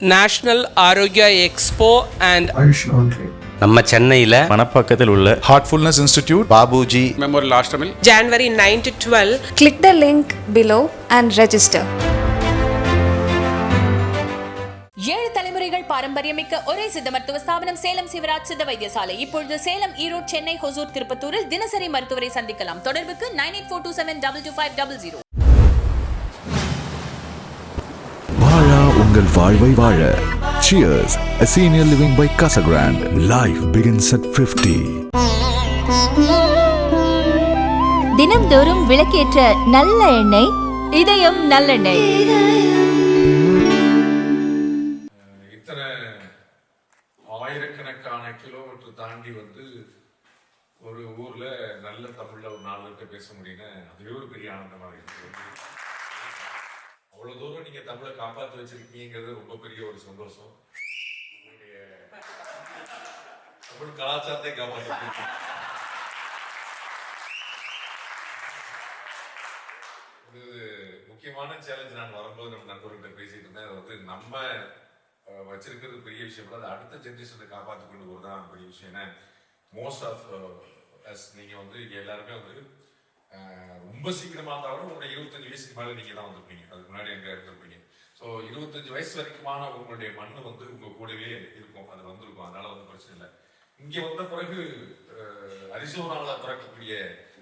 National Arokya expo and நம்ம சென்னையில் மணப்பாக்கத்தில் உள்ள Heartfulness Institute, Babuji Memorial Ashtamil. January 9 to 12. Click the link below and register. 7 தலைமுறைகள் பாரம்பரியமிக்க ஒரே சித்த மருத்துவ ஸ்தாபனம் சேலம் சிவராஜ் சித்த வைத்தியசாலை. இப்பொழுது சேலம், ஈரோடு, சென்னை, ஹொசூர், திருப்பத்தூரில் தினசரி மருத்துவரை சந்திக்கலாம். தொடர்புக்கு 9842722500. வாழா உங்கள் வாழ்வை வாழ. Cheers, a senior living by Casa Grande. Life begins at 50. தினம்தோறும் விளக்கேற்ற நல்ல எண்ணெய், இதயம் நல்லெண்ணெய். இத்தனை ஆயிரக்கணக்கான கிலோமீட்டர் தாண்டி வந்து ஒரு ஊர்ல நல்ல தமிழ்ல ஒரு 4 பேர்கிட்ட பேச முடியும்னா அதுவே ஒரு பெரிய ஆனந்தமாக இருக்கு. அவ்வளவு தூரம் நீங்க தமிழை காப்பாற்றி வச்சிருக்கீங்கிறது ரொம்ப பெரிய ஒரு சந்தோஷம். உங்களுடைய தமிழ் கலாச்சாரத்தை காப்பாற்றி ஒரு முக்கியமான சேலஞ்ச் நான் வரும்போது நம்ம நண்பர்கிட்ட பேசிட்டு இருந்தேன். அது வந்து நம்ம வச்சிருக்கிறது பெரிய விஷயம் இல்லை, அது அடுத்த ஜென்ரேஷனை காப்பாற்றி கொண்டு போகிறதான் பெரிய விஷயம். ஏன்னா மோஸ்ட் ஆஃப் நீங்க வந்து எல்லாருமே வந்து ரொம்ப சீக்கிரமா இருந்தாலும் உங்களுடைய 25 வயசுக்கு மேலே நீங்க தான் வந்திருப்பீங்க. அதுக்கு முன்னாடி எங்க இருந்திருப்பீங்க. ஸோ 25 வயசு வரைக்குமான உங்களுடைய மண்ணு வந்து உங்க கூடவே இருக்கும், அது வந்திருக்கும். அதனால வந்து பிரச்சனை இல்லை. இங்க வந்த பிறகு அரிசோனால பிறக்கக்கூடிய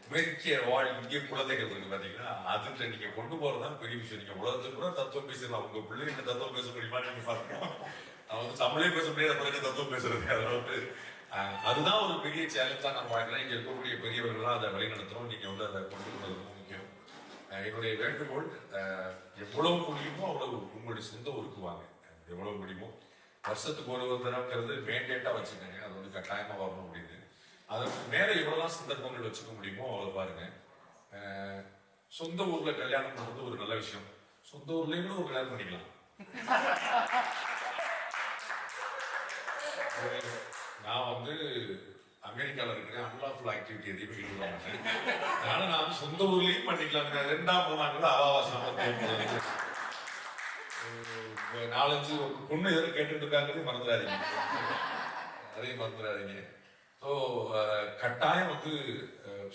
அமெரிக்க வாழ் இந்திய குழந்தைகள் இருக்கு பாத்தீங்கன்னா, அதுல நீங்க கொண்டு போறதுதான் பெரிய விஷயம். நீங்க உலகத்துக்கு கூட தத்துவம் பேசலாம், உங்க பிள்ளைங்க தத்துவம் பேச முடியுமா நீங்க பாருங்க. அவன் வந்து தமிழே பேச முடியாத பிறகு தத்துவம் பேசுறது, அதனால வந்து அதுதான் ஒரு பெரிய சேலஞ்சா நம்ம வாழ்க்கலாம். இங்க இருக்கக்கூடிய பெரியவர்கள்லாம் அதை வழிநடத்துறோம். நீங்க வந்து அதை கொண்டு போறது ரொம்ப முக்கியம். என்னுடைய வேண்டுகோள், எவ்வளவு முடியுமோ அவ்வளவு உங்களுடைய சொந்த ஊருக்கு வாங்க. எவ்வளவு முடியுமோ வருஷத்துக்கு ஒரு தடவைங்கிறது மேண்டேட்டா வச்சுக்கோங்க. அது வந்து கட்டாயமா வரணும் அப்படின்னு. அதற்கு மேல எவ்வளவுதான் சந்தர்ப்பங்கள் வச்சுக்க முடியுமோ அவ்வளவு பாருங்க. சொந்த ஊர்ல கல்யாணம் பண்றது ஒரு நல்ல விஷயம். சொந்த ஊர்லயே கூட ஒரு கல்யாணம் பண்ணிக்கலாம். நான் வந்து அமெரிக்காவில் இருக்கிற அன்லாஃபுல் ஆக்டிவிட்டி எதையும் ஈடுபட மாட்டேன். அதனால நான் வந்து சொந்த ஊர்லயும் பண்ணிக்கலாம். 2ஆம் 3ஆம் கூட அவாவாசம் 4-5 பொண்ணு எதுவும் கேட்டுட்டு இருக்காங்கிறதே மறந்துடாதீங்க, அதையும் மறந்துடாதீங்க. ஸோ கட்டாயம் வந்து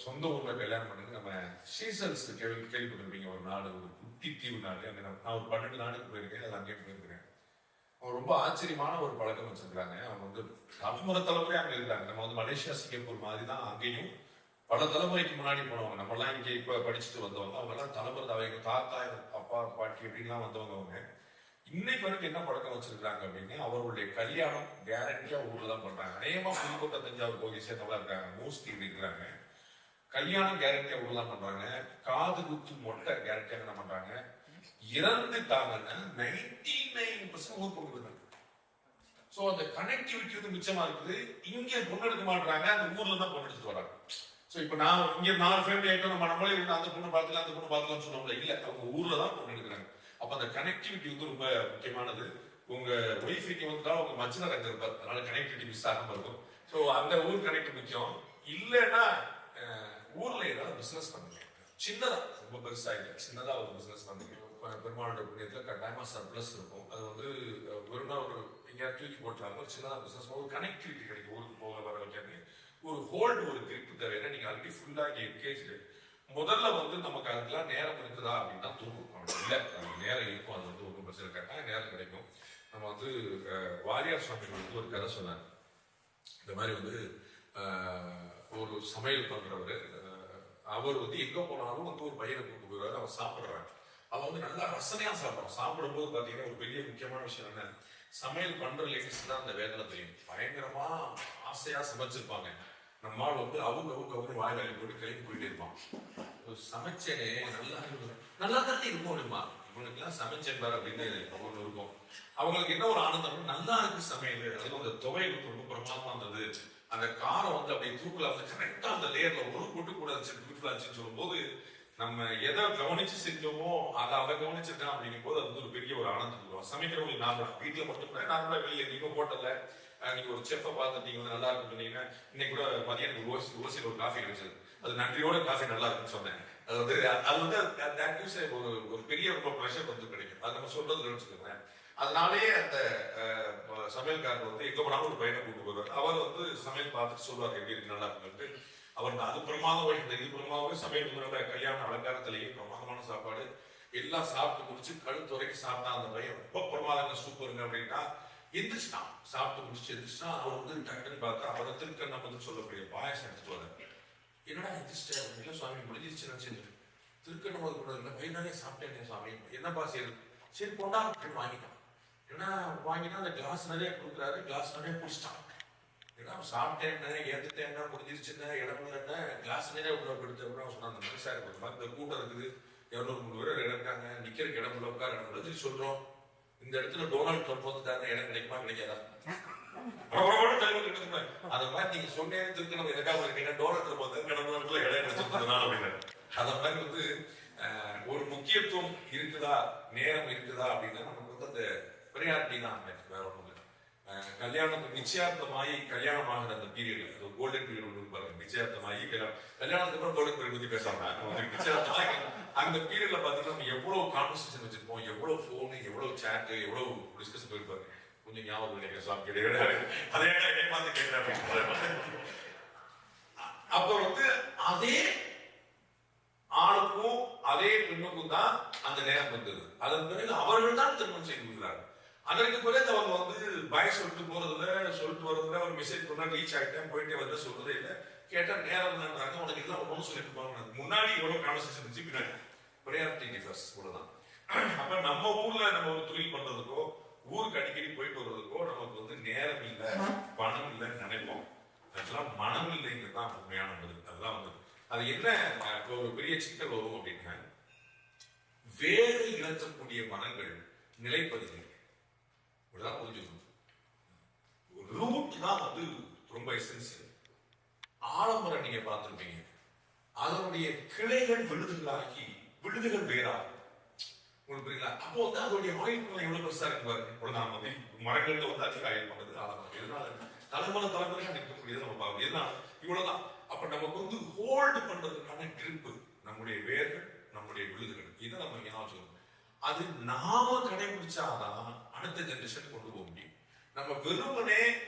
சொந்த ஊர்ல கல்யாணம் பண்ணுங்க. நம்ம சீசல்ஸ் கேள்விப்பட்டிருப்பீங்க, ஒரு நாடு, ஒரு குட்டி தீவு நாடு. அங்கே நான் ஒரு 12 நாடுக்கு போயிருக்கேன், அது அங்கே போயிருக்கிறேன். அவங்க ரொம்ப ஆச்சரியமான ஒரு பழக்கம் வச்சிருக்காங்க. அவங்க வந்து தலைமுறை அங்கே இருக்காங்க. நம்ம வந்து மலேசியா, சிங்கப்பூர் மாதிரி தான் அங்கேயும் பல தலைமுறைக்கு முன்னாடி போனவங்க. நம்மளாம் இங்கே இப்போ படிச்சுட்டு வந்தவங்க, அவங்கெல்லாம் தலைமுறை அவங்க தாத்தா, அப்பா, பாட்டி அப்படின்லாம் வந்தவங்க. அவங்க இன்னைக்கு வரைக்கும் என்ன பழக்கம் வச்சிருக்காங்க அப்படின்னு, அவர்களுடைய கல்யாணம் கேரண்டியா ஊர்ல தான் பண்றாங்க. அநேகமா புதுக்கோட்டை, தஞ்சாவூர் பகுதியை சேர்ந்தவங்களா இருக்காங்க, மோஸ்ட்லி இருக்கிறாங்க. கல்யாணம் கேரண்டியா ஊர்ல தான் பண்றாங்க. காது குத்து மொட்டை கேரண்டியா என்ன பண்றாங்க. இறந்துட்டாங்கன்னா 99% ஊர் கொண்டு போயிருந்தாங்க. ஸோ அந்த கனெக்டிவிட்டி வந்து மிச்சமா இருக்குது. இங்க பொண்ணு எடுக்க மாட்டாங்க, அந்த ஊர்ல தான் பொண்ணு எடுத்துட்டு வராங்க. ஸோ இப்போ நான் இங்க 4 ஃபேமிலி ஆயிட்டோம், நம்ம நம்மளே அந்த பொண்ணு பார்த்துக்கலாம், அந்த பொண்ணு பார்த்துலாம்னு சொன்னோம்ல, இல்லை, அவங்க ஊர்ல தான் பொண்ணு எடுக்கிறாங்க. அப்ப அந்த கனெக்டிவிட்டி வந்து ரொம்ப முக்கியமானது. உங்க ஒய்ஃபுக்கு வந்துட்டா உங்க மச்சினர் அங்க இருப்பார், அதனால கனெக்டிவிட்டி மிஸ் ஆகாம இருக்கும். ஸோ அந்த ஊர் கனெக்ட் முக்கியம். இல்லைன்னா ஊர்ல ஏதாவது பிசினஸ் பண்ணுங்க, சின்னதா, ரொம்ப பெருசா இல்லை, சின்னதா ஒரு பிசினஸ் பண்ணுங்க. பெருமாளோட புண்ணியத்துல கட்டாயமா சர்ப்ளஸ் இருக்கும். அது வந்து வெறும் ஒரு எங்கேயாவது தூக்கி போட்டுறாங்க, ஒரு சின்னதா பிசினஸ், ஒரு கனெக்டிவிட்டி கிடைக்கும். ஊருக்கு போக வர வைக்காது, ஒரு ஹோல்டு, ஒரு கிரிப்பு தேவை. ஏன்னா நீங்க ஆல்ரெடி ஃபுல்லா இங்கே என்கேஜ்டு. முதல்ல வந்து நமக்கு அதுக்கெல்லாம் நேரம் இருக்குதா அப்படின்னு தான் தூக்கும். இல்லை, நேரம் இருக்கும், அது வந்து ஒன்றும் பிரச்சனை கட்டாயம் நேரம் கிடைக்கும். நம்ம வந்து வாரியார் சுவாமி வந்து ஒரு கதை சொன்னார். இந்த மாதிரி வந்து ஒரு சமையல் பண்றவர், அவர் வந்து எங்க போனாலும் வந்து ஒரு பையனை கூட்டு போயிடுவாரு. அவர் சாப்பிடுறாரு, அவன் வந்து நல்லா ரசனையா சாப்பிடுறான். சாப்பிடும்போது பாத்தீங்கன்னா ஒரு பெரிய முக்கியமான விஷயம் என்ன, சமையல் பண்ற லேடிஸ் தான் அந்த வேதனை தெரியும். பயங்கரமா ஆசையா சமைச்சிருப்பாங்க. நம்மால் வந்து அவங்க வாய் வேலை போட்டு கிளம்பி போயிட்டே இருப்பான். சமைச்சேனே நல்லா தட்டி இருக்கும் அப்படிமா, இவனுக்குலாம் சமைச்சேன் பாரு அப்படின்னு ஒன்று இருக்கும். அவங்களுக்கு என்ன ஒரு ஆனந்தம், நல்லா இருக்கு சமையல், அது அந்த துவை ரொம்ப பிரமாதமா இருந்தது, அந்த காரம் வந்து அப்படியே தூக்கல வந்து கரெக்டா அந்த லேயர்ல ஒரு கூட்டு கூட இருந்துச்சுன்னு சொல்லும் போது, நம்ம எதை கவனிச்சு செஞ்சோமோ அதை கவனிச்சிருக்கான் அப்படிங்கும் போது அது வந்து ஒரு பெரிய ஒரு ஆனந்தம் இருக்கும். சமைக்கிறவங்களுக்கு நார்மலா வீட்டுல மட்டும் நார்மலா வெளியே நீங்க ஹோட்டல்ல நீங்க ஒரு செஃப்பை பார்த்துட்டீங்க, நல்லா இருக்குன்னு சொன்னீங்கன்னா, இன்னைக்கு கூட மதியம் ஓசியில் ஒரு காஃபி கிடைச்சது, அது நன்றியோட காஃபி நல்லா இருக்குன்னு சொன்னேன். அது வந்து ஒரு பெரிய ரொம்ப ப்ரெஷர் வந்து கிடைக்கும். அது நம்ம சொல்றது நினைச்சுக்கோங்க. அதனாலேயே அந்த சமையல்காரர் வந்து எங்க போனாலும் ஒரு பையனை கூட்டு போவார். அவர் வந்து சமையல் பார்த்துட்டு சொல்லுவார் எப்படி இருக்கு நல்லா இருக்குன்ட்டு. அவர் அது பிரமாதமாக இந்த இது பிரமாதமாக சமையல் வந்து நல்ல கல்யாண அலங்காரத்திலேயே பிரமாதமான சாப்பாடு எல்லாம் சாப்பிட்டு முடிச்சு கழுத்து வரைக்கும் சாப்பிட்டா அந்த பையன் ரொம்ப பிரமாதங்க சூப்பருங்க அப்படின்னா எந்திரிச்சிட்டான். சாப்பிட்டு முடிச்சு எந்திரிச்சிட்டான். அவர் வந்து டக்குன்னு பார்த்தா அவரை திருக்கண்ண வந்து சொல்லக்கூடிய பாயசம் எடுத்துட்டு வர. என்னடா எந்திரிச்சிட்டேன் இல்லை சுவாமி முடிஞ்சிருச்சு நினைச்சிருந்து திருக்கண்ண போது கூட இல்லை வயிறாலே சாப்பிட்டேன் சுவாமி என்னப்பா செய்யுது சரி போண்டா அப்படின்னு வாங்கிட்டான். ஏன்னா வாங்கினா அந்த கிளாஸ் நிறைய கொடுக்குறாரு, கிளாஸ் நிறைய குடிச்சிட்டான். ஏன்னா சாப்பிட்டேன் ஏற்றுட்டேன் முடிஞ்சிருச்சுன்னா இடம் இல்லைன்னா கிளாஸ் நிறைய உள்ள கொடுத்து அப்படின்னு சொன்னாங்க. அந்த மனுஷா இருக்கு இந்த கூட்டம் இருக்குது 200-300 பேர் இடம் இருக்காங்க நிக்கிறதுக்கு இடம் உள்ள உட்கார இடம் சொல்றோம். இந்த இடத்துல டொனால்ட் ட்ரம்ப் வந்துட்டாங்க இடம் கிடைக்குமா கிடைக்காதா அந்த மாதிரி நீங்க சொன்னேன்னு திருக்க நம்ம எதுக்காக இருக்கீங்க டொனால்ட் ட்ரம்ப் வந்து கடவுளுக்குள்ள இடம் கிடைச்சிருந்ததுனால அப்படின்னு அந்த மாதிரி வந்து ஒரு முக்கியத்துவம் இருக்குதா நேரம் இருக்குதா அப்படின்னா நமக்கு வந்து அந்த ப்ரையாரிட்டி தான் வேற ஒண்ணு. கல்யாணம் நிச்சயார்த்தமாயி கல்யாணம் ஆகிற அந்த பீரியட் அது கோல்டன் பீரியட் பாருங்க. நிச்சயார்த்தமாயி கல்யாணத்துக்கு அப்புறம் கோல்டன் பீரியட் பத்தி பேசாம நிச்சயார்த்தமாயி அந்த பீரியட்ல பாத்தீங்கன்னா நம்ம எவ்வளவு கான்வர்சேஷன் வச்சிருப்போம், எவ்வளவு போனு, எவ்வளவு சேட்டு, எவ்வளவு டிஸ்கஸ் போயிருப்பாரு. கொஞ்சம் ஞாபகம் நினைக்கிறேன் சாமி கிடையாது அதே பார்த்து கேட்கிறேன். அப்ப வந்து அதே ஆணுக்கும் அதே பெண்ணுக்கும் தான் அந்த நேரம் வந்தது. அதன் பிறகு அவர்கள் தான் திருமணம் செய்து கொள்கிறார்கள். அதற்கு பிறகு அவங்க வந்து பாய் சொல்லிட்டு போறதுல சொல்லிட்டு வர்றதுல ஒரு மெசேஜ் பண்ணா ரீச் ஆகிட்டேன் போயிட்டே வந்து சொல்றதே இல்லை. கேட்டா நேரம் தான்றாங்க உனக்கு இதெல்லாம் ஒன்றும் சொல்லிட்டு போவாங்க. முன்னாடி எவ்வளவு கான்வர்சேஷன் இருந்துச்சு பின்னாடி ப்ரையாரிட்டி டிஃபர்ஸ் இவ்வளவுதான். அப்ப நம்ம ஊர்ல நம்ம ஒரு தொழில் பண்றதுக்கோ ஊருக்கு அடிக்கடி போயிட்டு வர்றதுக்கோ நமக்கு வந்து நேரம் இல்லை பணம் இல்லைன்னு நினைப்போம். அதெல்லாம் மனம் இல்லைங்கிறது தான் உண்மையான பதில். அதெல்லாம் வந்து அது என்ன ஒரு பெரிய சிக்கல் வரும் அப்படின்னா வேறு இழக்கக்கூடிய மனங்கள் நிலைப்பதில்லை. இப்படிதான் புரிஞ்சுக்கணும். ரூட் தான் வந்து ரொம்ப எசென்சியல். ஆலமரம் நீங்க பார்த்திருப்பீங்க, அதனுடைய கிளைகள் விழுதுகளாகி விழுதுகள் வேறாகும். உங்களுக்கு புரியுங்களா? அப்போ வந்து அதோடைய ஆயுள் எவ்வளவு பெருசா இருக்கு பாருங்க. இப்படிதான் வந்து மரங்கள்ல வந்து அதிக ஆயுள் பண்ணது ஆலமரம். எதனால தலைமுறையாக நிற்கக்கூடியது நம்ம பார்க்கணும். எதனால இவ்வளவுதான். அப்ப நமக்கு வந்து ஹோல்டு பண்றதுக்கான கிரிப்பு நம்முடைய வேர்கள் நம்முடைய விழுதுகள் இதை நம்ம ஞாபகம் வச்சுக்கணும். அது நாம கடைபிடிச்சாதான் அடுத்த ஜெனரேஷன் கொண்டு போக முடியும். நம்ம வெறுமனே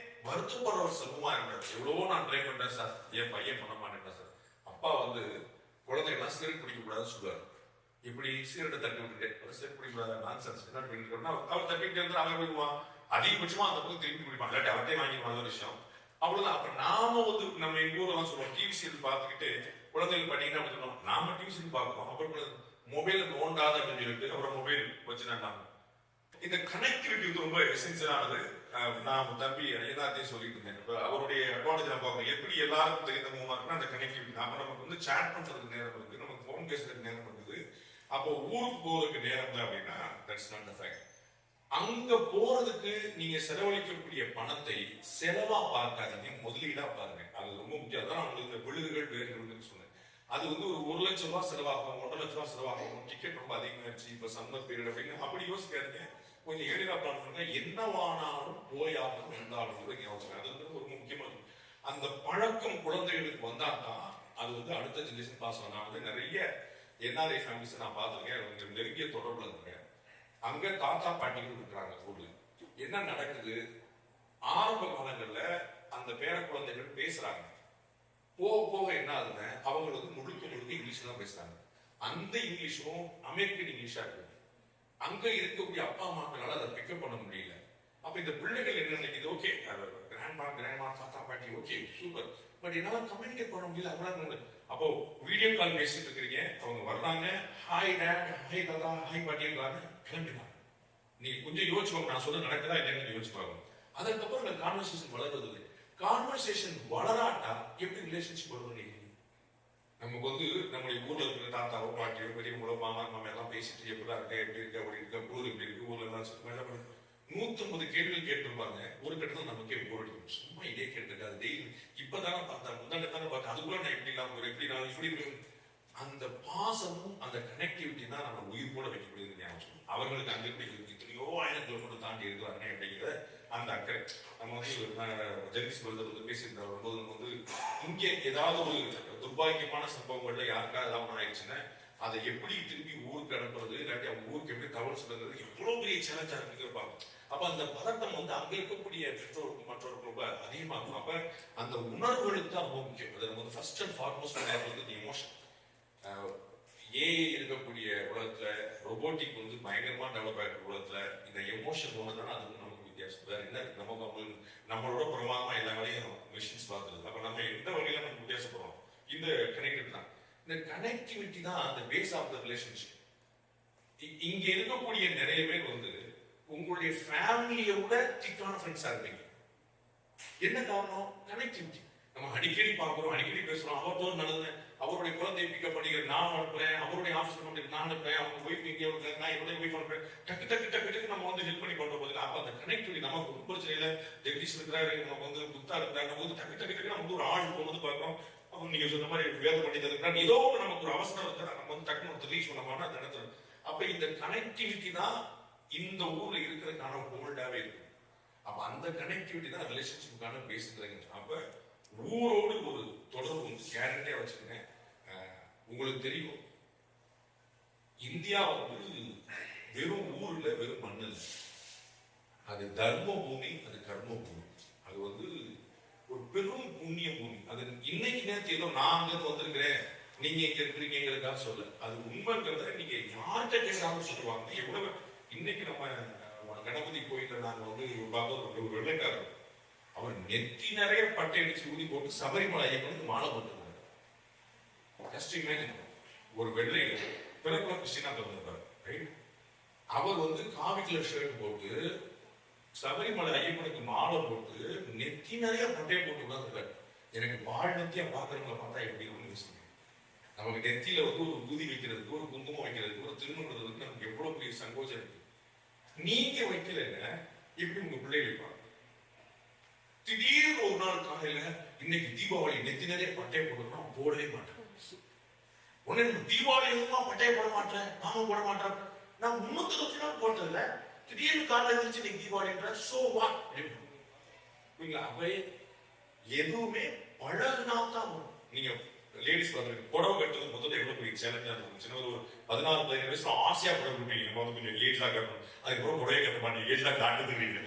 வருத்தப்படுற ஒரு சமூகமா இருக்காது. எவ்வளவோ நான் ட்ரை பண்றேன் சார், என் பையன் பண்ண மாட்டேன் சார். அப்பா வந்து குழந்தைகள்லாம் சிகரெட் பிடிக்க கூடாதுன்னு சொல்லுவாரு. இப்படி சிகரெட்டை தட்டி விட்டுட்டேன் சிகரெட் பிடிக்க கூடாது நான்சென்ஸ் என்ன பண்ணிட்டு அவர் தட்டிட்டு இருந்தா அவன் போயிடுவான். அதிகபட்சமா அந்த பக்கம் திருப்பி பிடிப்பான். இல்லாட்டி அவர்கிட்ட வாங்கிடுவாங்க ஒரு விஷயம். அவ்வளவுதான். அப்ப நாம வந்து நம்ம எங்க ஊர்லாம் சொல்லுவோம் டிவி சீரியல் பார்த்துக்கிட்டு குழந்தைகள் பண்ணீங்கன்னா அப்படி சொல்லுவோம். நாம டிவி சீரியல் பார்ப்போம். அப்புறம் மொபைல் நோண்டாத அப்படின்னு சொல்லிட்டு அப்புறம் மொபைல் வச்சுனாங்க. இந்த கனெக்டிவிட்டி வந்து ரொம்ப எசென்சியலானது. நான் தம்பி எல்லாத்தையும் சொல்லிட்டு இருந்தேன். இப்போ அவருடைய அட்வான்டேஜ் நான் பார்க்கணும் எப்படி எல்லாருக்கும் தெரிந்த மூலமா இருக்குன்னா அந்த கனெக்டிவிட்டி. அப்ப நமக்கு வந்து சேட் பண்றதுக்கு நேரம் இருக்குது, நமக்கு போன் பேசுறதுக்கு நேரம் இருக்குது. அப்போ ஊருக்கு போறதுக்கு நேரம் இல்லை அப்படின்னா தட்ஸ் நாட் தி ஃபேக்ட். அங்க போறதுக்கு நீங்க செலவழிக்கக்கூடிய பணத்தை செலவா பார்க்காதீங்க, முதலீடா பாருங்க. அது ரொம்ப முக்கியம். அதான் உங்களுக்கு விழுதுகள் வேறுகள் சொன்னேன். அது வந்து ஒரு 1 லட்சம் ரூபாய் செலவாகும், 1.5 லட்சம் ரூபாய் செலவாகும், டிக்கெட் ரொம்ப அதிகமாயிருச்சு இப்ப சம்மர் பீரியட் அப்படின்னு அப்படி யோசிக்காதீங்க. கொஞ்சம் எளிதா பிளான் பண்ணுங்க. என்னவானாலும் போயாலும் இருந்தாலும் யோசிங்க. அது வந்து ஒரு முக்கியமான அந்த பழக்கம் குழந்தைகளுக்கு வந்தா தான் அது வந்து அடுத்த ஜெனரேஷன் பாஸ் ஆகும். நான் வந்து நிறைய NRI ஃபேமிலிஸ் நான் பார்த்துருக்கேன், நெருங்கிய தொடர்புல இருக்கேன். அங்க தாத்தா பாட்டிகள் இருக்கிறாங்க ஊர்ல. என்ன நடக்குது, ஆரம்ப காலங்கள்ல அந்த பேர குழந்தைகள் பேசுறாங்க. போக போக என்ன ஆகுதுன்னு அவங்களுக்கு முழுக்க இங்கிலீஷ் தான் பேசுறாங்க. அந்த இங்கிலீஷும் அமெரிக்கன் இங்கிலீஷா இருக்கு. அங்க இருக்கக்கூடிய அப்பா அம்மாக்களால அதை பிக்கப் பண்ண முடியல. அப்ப இந்த பிள்ளைகள் என்ன நினைக்குது, ஓகே கிராண்ட்மா தாத்தா பாட்டி ஓகே சூப்பர், பட் என்னால கம்யூனிகேட் பண்ண முடியல. அவ்வளவு. அப்போ வீடியோ கால் பேசிட்டு இருக்கிறீங்க, அவங்க வர்றாங்க, ஹாய் டேட், ஹாய் தாத்தா, ஹாய் பாட்டின்றாங்க, கிளம்பிடுறாங்க. நீ கொஞ்சம் யோசிச்சுக்கோங்க, நான் சொல்ல நடக்குதா இல்லைன்னு யோசிச்சு பார்க்கணும். அதுக்கப்புறம் இந்த கான்வர்சேஷன் வளர்றது. கான்வர்சேஷன் வளராட்டா எப்படி ரிலேஷன்ஷிப் வருது? நமக்கு வந்து நம்முடைய ஊர்ல இருக்கிற தாத்தாவோ பாட்டியோ பெரியவங்களோ மாமா மாமா எல்லாம் பேசிட்டு எப்படிதான் இருக்க, எப்படி இருக்க, அப்படி இருக்க, ஊர் எப்படி இருக்கு, ஊர்ல எல்லாம் 150 கேள்விகள் கேட்டிருப்பாங்க. ஒரு கட்டத்தில் நமக்கே போர் அடிக்கும். சும்மா இதே கேட்டிருக்காது டெய்லி. இப்பதானே பார்த்தா முந்தாண்ட தானே பார்த்தேன், அதுக்குள்ள நான் எப்படி இல்லாம எப்படி நான் இப்படி இருக்கேன். அந்த பாசமும் அந்த கனெக்டிவிட்டி தான் நம்ம உயிர் கூட வைக்கக்கூடியது ஞாபகம். அவர்களுக்கு அங்க எத்தனையோ 1000 கிலோமீட்டர் தாண்டி இருக்கிறாங்க அப்படிங்கிற அந்த அக்கறை. நம்ம வந்து ஜெகதீஷ் பிரதர் வந்து பேசியிருந்த வரும்போது நம்ம வந்து இங்கே ஏதாவது ஒரு துர்பாக்கியமான சம்பவங்கள்ல யாருக்காவது ஏதாவது ஆயிடுச்சுன்னா அதை எப்படி திருப்பி ஊருக்கு அனுப்புறது, இல்லாட்டி அவங்க ஊருக்கு எப்படி தகவல் சொல்றது எவ்வளவு பெரிய சேலஞ்சா இருக்குன்னு பார்ப்போம். அப்ப அந்த பதட்டம் வந்து அங்க இருக்கக்கூடிய பெற்றோருக்கும் மற்றவர்களுக்கும் ரொம்ப அதிகமாகும். அப்ப அந்த உணர்வுகளுக்கு தான் ரொம்ப முக்கியம். அது நம்ம வந்து ஃபர்ஸ்ட் அண்ட் ஃபார்மோஸ்ட் வந்து எமோஷன். ஏஐ இருக்கக்கூடிய உலகத்துல, ரொபோட்டிக் வந்து பயங்கரமா டெவலப் ஆகிற உலகத்துல இந்த எமோஷன் ஒன்று தானே அது நமக்கு வித்தியாசம். வேற என்ன நமக்கு அவங்களுக்கு நம்மளோட பிரமாதமா எல்லா வேலையும் மிஷின்ஸ் பார்த்துருது. அப்ப நம்ம எந்த வகையில நம்ம வித்தியாசப்படுறோம்? இந்த கனெக்டிவிட்டி தான். இந்த கனெக்டிவிட்டி தான் அந்த பேஸ் ஆஃப் த ரிலேஷன்ஷிப். இங்க இருக்கக்கூடிய நிறைய பேர் வந்து உங்களுடைய ஃபேமிலியை விட திக்கான ஃப்ரெண்ட்ஸா இருப்பீங்க. என்ன காரணம்? கனெக்டிவிட்டி. நம்ம அடிக்கடி பார்க்கிறோம், அடிக்கடி பேசுறோம். அவர் நல்லது, அவருடைய குழந்தையை பிக்கப் பண்ணிக்கிறேன், நான் அனுப்புறேன், அவருடைய ஆஃபீஸ் பண்ணிட்டு நான் அனுப்புறேன், அவங்க ஒய்ஃப் இங்கே இருக்காங்க, நான் என்னுடைய ஒய்ஃப் அனுப்புறேன். டக்கு டக்கு டக்கு டக்கு நம்ம வந்து ஹெல்ப் பண்ணி கொண்டு போகுது. அப்ப அந்த கனெக்டிவிட்டி நமக்கு ஒரு பிரச்சனையில ஜெகதீஷ் இருக்கிறாரு, நமக்கு வந்து புத்தா இருக்கிறாரு, நம்ம வந்து டக்கு டக்கு டக்கு நம்ம வந்து ஒரு ஆள் போகும்போது பார்க்கிறோம். அப்போ நீங்க சொன்ன மாதிரி வேலை பண்ணிட்டு ஏதோ நமக்கு ஒரு அவசரம் இருக்கிற நம்ம வந்து டக்குனு ரீச் பண்ணோம்னா அந்த இடத்துல. அப்ப இந்த கனெக்டிவிட்டி தான் இந்த ஊர்ல இருக்கிறதுக்கான ஹோல்டாவே இருக்கு. அப்ப அந்த கனெக்டிவிட்டி தான் ரிலேஷன்ஷிப்புக்கான பேசுறீங்க. அப்ப ஊரோடு ஒரு தொடர்பு வந்து கேரண்டியா வச்சுக்கோங்க. உங்களுக்கு தெரியும், இந்தியா வந்து வெறும் ஊர்ல வெறும் மண்ணு, அது தர்ம பூமி, அது கர்ம பூமி, அது வந்து ஒரு பெரும் புண்ணிய பூமி. அது இன்னைக்கு நேரத்தில் ஏதோ நான் அங்கிருந்து வந்திருக்கிறேன், நீங்க இங்க இருக்கிறீங்கிறதுக்காக சொல்ல, அது உண்மைங்கிறத நீங்க யார்கிட்ட கேட்டாலும் சொல்லுவாங்க. எவ்வளவு இன்னைக்கு நம்ம கணபதி கோயில நாங்க வந்து ஒரு வெள்ளைக்காரர், அவர் நெத்தி நிறைய பட்டை அடிச்சு ஊதி போட்டு சபரிமலை ஐயப்பனுக்கு மாலை போட்டுருந்தாரு. ஜஸ்ட் இமேஜின், ஒரு வெள்ளை பிறகுல கிறிஸ்டினா பிறந்திருப்பாரு. அவர் வந்து காவி கலர் ஷர்ட் போட்டு சபரிமலை ஐயப்பனுக்கு மாலை போட்டு நெத்தி நிறைய பட்டையை போட்டு உட்காந்துருக்காரு. எனக்கு வாழ் நெத்தியா பாக்குறவங்களை பார்த்தா எப்படி யோசிங்க. நமக்கு நெத்தியில வந்து ஒரு ஊதி வைக்கிறதுக்கு, ஒரு குங்குமம் வைக்கிறதுக்கு, ஒரு திருமணத்துக்கு நமக்கு எவ்வளவு பெரிய சங்கோச்சம் இருக்கு. நீங்க வைக்கலன்னா எப்படி உங்க பிள்ளைகள் வைப்பாங்க? திடீர்னு ஒரு நாள் காலையில இன்னைக்கு தீபாவளி நெத்தி நிறைய பட்டையை போடணும், போடவே மாட்டேன். உடனே தீபாவளி எதுமா பட்டையை போட மாட்டேன், நானும் போட மாட்டேன். நான் 320 நாள் போட்டதில்ல, திடீர்னு காலையில இருந்துச்சு இன்னைக்கு தீபாவளின்ற சோவா அப்ப எதுவுமே பழகுனா தான் வரும். நீங்க லேடிஸ் வந்து புடவை கட்டுறது மொத்தத்தை எவ்வளவு பெரிய சேலஞ்சா இருக்கும். சின்ன ஒரு 14-15 வயசுல ஆசையா புடவை கட்டுவீங்க, நம்ம வந்து கொஞ்சம் ஏஜ்லா கட்டணும், அதுக்கப்புறம் புடவை கட்ட மாட்டீங்க, ஏஜ்லா காட்டுதுங்க.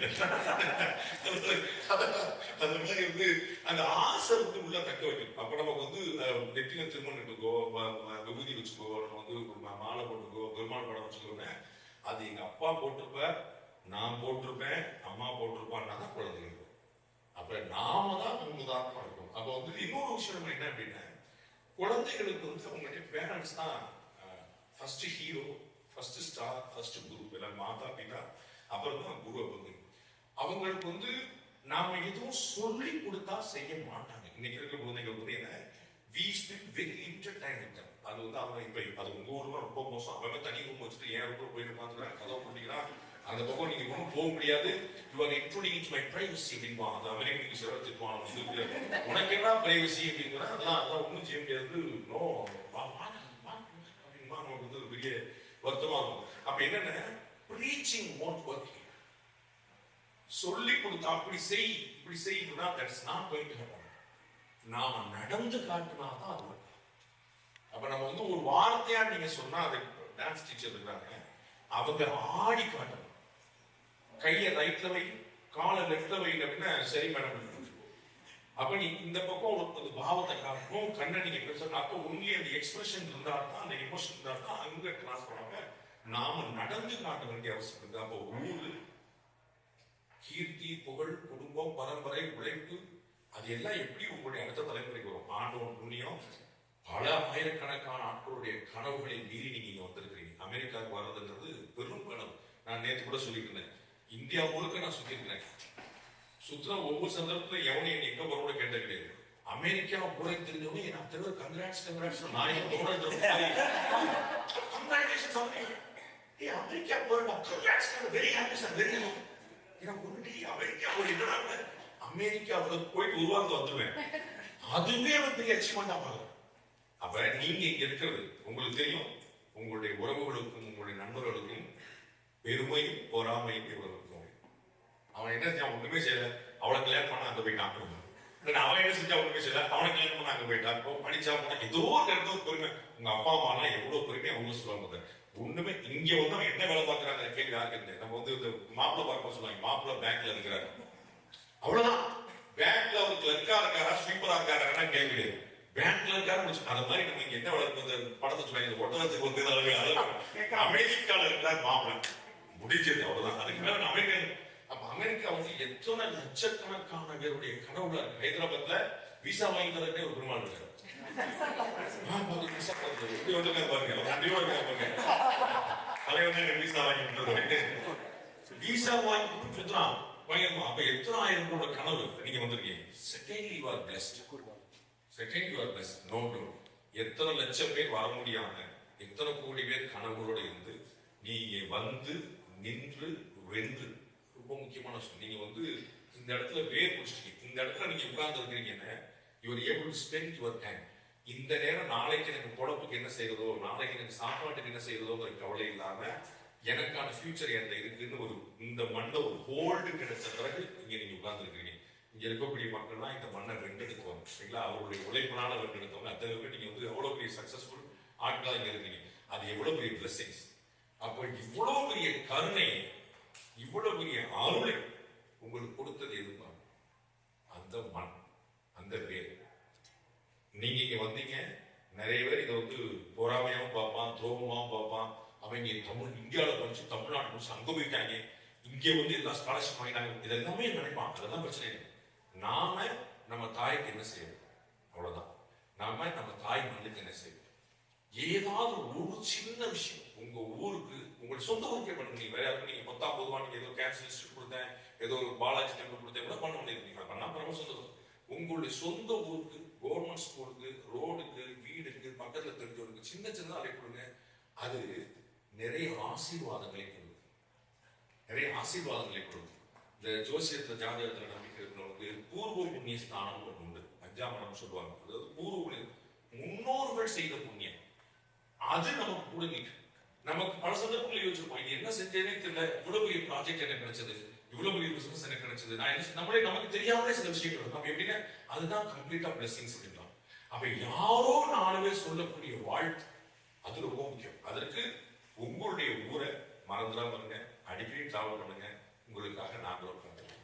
அந்த மாதிரி வந்து அந்த ஆசை வந்து உள்ள தக்க வைக்கணும். அப்ப நமக்கு வந்து நெத்தின திருமணம் எடுத்துக்கோ, விபூதி வச்சுக்கோ, நம்ம வந்து மாலை போட்டுக்கோ, பெருமாள் படம் வச்சுக்கோங்க. அது எங்க அப்பா போட்டிருப்ப, நான் போட்டிருப்பேன், அம்மா போட்டிருப்பான்னா தான் குழந்தைங்க. அப்ப நாம தான் உதாரணமா இருக்கும். அப்ப வந்து இன்னொரு விஷயம் என்ன அப்படின்னா, குழந்தைகளுக்கு வந்து அவங்களுடைய பேரண்ட்ஸ் தான் first hero, first star, first guru. எல்லாம் மாதா பிதா, அப்புறம் தான் குரு. வந்து அவங்களுக்கு வந்து நாம எதுவும் சொல்லி கொடுத்தா செய்ய மாட்டாங்க. இன்னைக்கு இருக்கிற குழந்தைகள் வந்து என்ன, we spend very limited time with them. அது வந்து அவங்க இப்ப அது உங்க ஊர்ல ரொம்ப மோசம். அவங்க தனி ரூம் வச்சுட்டு ஏன் ரூம்ல போயிட்டு பார்த்துக்கிறாங்க, கதவை போட்டீங்கன்னா அந்த பக்கம் நீங்க ஒன்றும் போக முடியாது. You are intruding into my privacy அப்படின்பா. அது அமெரிக்கன் சில திட்டுவாங்க, உனக்கு என்ன பிரைவசி அப்படிங்கிற அதெல்லாம் ஒன்றும் செய்ய முடியாது. நோ அப்படின்பா. நமக்கு வந்து ஒரு பெரிய வருத்தமா இருக்கும். அப்ப என்னன்னா, ப்ரீச்சிங் won't work. சொல்லி கொடுத்தா அப்படி செய் இப்படி செய்யணும்னா that's not going to happen. நாம நடந்து காட்டினா தான் அது. அப்ப நம்ம வந்து ஒரு வார்த்தையா நீங்க சொன்னா, அது டான்ஸ் டீச்சர் இருக்காங்க, அவங்க ஆடி காட்டணும். கையை ரைட்ல வை, காலை லெஃப்ட்ல வை அப்படின்னா சரி மேடம். அப்ப நீ இந்த பக்கம் ஒரு பாவத்தை காட்டணும், கண்ணை நீங்க பேசணும். அப்போ ஒன்லி அந்த எக்ஸ்பிரஷன் இருந்தா தான், அந்த எமோஷன் இருந்தா தான் அங்க கிராஸ் பண்ணாங்க. நாம நடந்து காட்ட வேண்டிய அவசியம் இருக்கு. அப்போ ஊரு, கீர்த்தி, புகழ், குடும்பம், பரம்பரை, உழைப்பு, அது எல்லாம் எப்படி உங்களுடைய அடுத்த தலைமுறைக்கு வரும்? ஆண்டவன் புண்ணியம், பல ஆயிரக்கணக்கான ஆட்களுடைய கனவுகளை மீறி நீங்க இங்க வந்திருக்கிறீங்க. அமெரிக்காவுக்கு வர்றதுன்றது பெரும் கனவு. நான் நேற்று கூட சொல்லிட்டு இருந்தேன், இந்தியா முழுக்க நான் சுத்திருக்கிறேன். சுத்தின ஒவ்வொரு சந்தர்ப்பத்துல எவனையும் எங்க வரவோட கேட்ட கிடையாது. அமெரிக்கா போய் தெரிஞ்சவனே நான் தெரிஞ்ச கங்க்ராட்ஸ் நான் அமெரிக்கா போறேன், very happy sir, very happy. America போய் அமெரிக்காவுல போயிட்டு உருவாங்க வந்துருவேன், அதுவே வந்து அச்சீவ்மெண்ட் ஆகும். அப்ப நீங்க இங்க இருக்கிறது உங்களுக்கு தெரியும், உங்களுடைய உறவுகளுக்கும் உங்களுடைய நண்பர்களுக்கும் பெருமையும் பொறாமையும் இருக்கும். அவன் என்ன செய்ய ஒண்ணுமே செய்யல, அவளை கல்யாணம் பண்ண அந்த போய் காட்டுவாங்க. அவன் என்ன செஞ்சா ஒண்ணுமே செய்யல, அவனை கல்யாணம் பண்ண அங்க போயிட்டா, இப்போ படிச்சா போனா ஏதோ ஒரு இடத்துல ஒரு பொறுமை. உங்க அப்பா அம்மா எல்லாம் எவ்வளவு பொறுமையா அவங்க சொல்லுவாங்க. ஒண்ணுமே இங்க வந்து அவன் என்ன வேலை பார்க்கறாங்க கேள்வி யாருக்கு? நம்ம வந்து இந்த மாப்பிள்ள பார்க்க சொல்லுவாங்க, மாப்பிள்ள பேங்க்ல இருக்கிறாரு, அவ்வளவுதான். பேங்க்ல ஒரு கிளர்க்கா இருக்காரா ஸ்வீப்பரா இருக்காரா கேள்வி கிடையாது. பேங்க்ல இருக்காரு. அந்த மாதிரி நம்ம இங்க என்ன வேலை படத்தை சொல்லுவாங்க, ஒட்டகத்துக்கு வந்து அமெரிக்கால இருக்கிறார் மாப்பிள்ள, முடிஞ்சது அவ்வளவுதான். அதுக்கு மேல அமெரிக்கா. அப்ப அமெரிக்கா வந்து எத்தனை லட்சக்கணக்கான பேருடைய கனவுல இருக்கு. ஹைதராபாத்ல விசா வாங்கி தரே ஒரு பெருமாள் இருக்காரு. விசா வாங்கி விசா வாங்கி சுத்தலாம். அப்ப எத்தனை ஆயிரம் கோடி கனவு நீங்க வந்திருக்கீங்க. Secondly you are blessed. Second you are blessed. No doubt. எத்தனை லட்சம் பேர் வர முடியாம, எத்தனை கோடி பேர் கனவுகளோட இருந்து நீங்க வந்து நின்று வென்று. ரொம்ப முக்கியமான விஷயம், நீங்க வந்து இந்த இடத்துல வேர் பிடிச்சிட்டீங்க. இந்த இடத்துல நீங்க உட்கார்ந்து இருக்கிறீங்கன்னா you are able to spend your time. இந்த நேரம் நாளைக்கு எனக்கு பொழப்புக்கு என்ன செய்யறதோ, நாளைக்கு எனக்கு சாப்பாட்டுக்கு என்ன செய்யறதோங்கிற கவலை இல்லாம எனக்கான ஃபியூச்சர் எந்த இருக்குன்னு ஒரு இந்த மண்ணை ஒரு ஹோல்டு கிடைச்ச பிறகு இங்க நீங்க உட்கார்ந்து இருக்கிறீங்க. இங்க இருக்கக்கூடிய மக்கள்லாம் இந்த மண்ணை வென்றெடுக்குவாங்க சரிங்களா. அவருடைய உழைப்பினால வென்றெடுத்தவங்க அத்தனை பேர் நீங்க வந்து எவ்வளவு பெரிய சக்சஸ்ஃபுல் ஆட்களா இங்க இருக்கீங்க. அது எவ்வளவு பெரிய பிளெஸிங்ஸ். அப்ப இவ்வளவு பெரிய கருணை, இவ்வளவு பெரிய அருளை உங்களுக்கு கொடுத்தது எதுமா? அந்த மண், அந்த வேர். நீங்க இங்க வந்தீங்க, நிறைய பேர் இதை வந்து பொறாமையாவும் பார்ப்பான், துரோகமாவும் பார்ப்பான். அவங்க தமிழ் இந்தியாவில் படிச்சு தமிழ்நாடு முடிச்சு அங்க போயிட்டாங்க, இங்க வந்து எல்லாம் ஸ்காலர்ஷிப் வாங்கிட்டாங்க, இதெல்லாமே நினைப்பான். அதெல்லாம் பிரச்சனை இல்லை. நாம நம்ம தாய்க்கு என்ன செய்யணும், அவ்வளவுதான். நாம நம்ம தாய் மண்ணுக்கு என்ன செய்யணும். ஏதாவது ஒரு சின்ன விஷயம் உங்க ஊருக்கு, உங்களுடைய சொந்த ஊருக்கே பண்ணுங்க. நீங்க வேற யாருக்கும் நீங்க மொத்தம் பொதுவா நீங்க ஏதோ கேன்சர் இன்ஸ்டியூட் கொடுத்தேன், ஏதோ பாலாஜி டெம்பிள் கொடுத்தேன் கூட பண்ண முடியாது. பண்ணா பரம சொந்தம். உங்களுடைய சொந்த ஊருக்கு, கவர்மெண்ட் ஸ்கூலுக்கு, ரோடுக்கு, வீடுக்கு, பக்கத்துல தெரிஞ்சவருக்கு சின்ன சின்னதாக அலை கொடுங்க. அது நிறைய ஆசீர்வாதங்களை கொடுக்கும். நிறைய ஆசீர்வாதங்களை கொடுக்கும். இந்த ஜோசியத்துல ஜாதகத்துல நம்பிக்கை இருக்கிறவங்க பூர்வ புண்ணிய ஸ்தானம் ஒன்று உண்டு. பஞ்சாமரம் சொல்லுவாங்க. அதாவது பூர்வ முன்னோர்கள் செய்த புண்ணியம் அது நமக்கு கூட நிற்கும். நமக்கு பல சந்தர்ப்பங்களை யோசிச்சிருப்போம், இது என்ன செஞ்சேனே தெரியல, இவ்வளவு பெரிய ப்ராஜெக்ட் எனக்கு கிடைச்சது, இவ்வளவு பெரிய பிசினஸ் எனக்கு கிடைச்சது, நான் என்ன நம்மளே நமக்கு தெரியாமலே சில விஷயங்கள் நம்ம எப்படின்னா அதுதான் கம்ப்ளீட்டா பிளெஸிங்ஸ் அப்படின்றான். அப்ப யாரோ 4 பேர் சொல்லக்கூடிய வாழ்த்து அது ரொம்ப முக்கியம். அதற்கு உங்களுடைய ஊரை மறந்துடாம இருங்க, அடிக்கடி டிராவல் பண்ணுங்க. உங்களுக்காக நாங்களும் பண்ணுறோம்.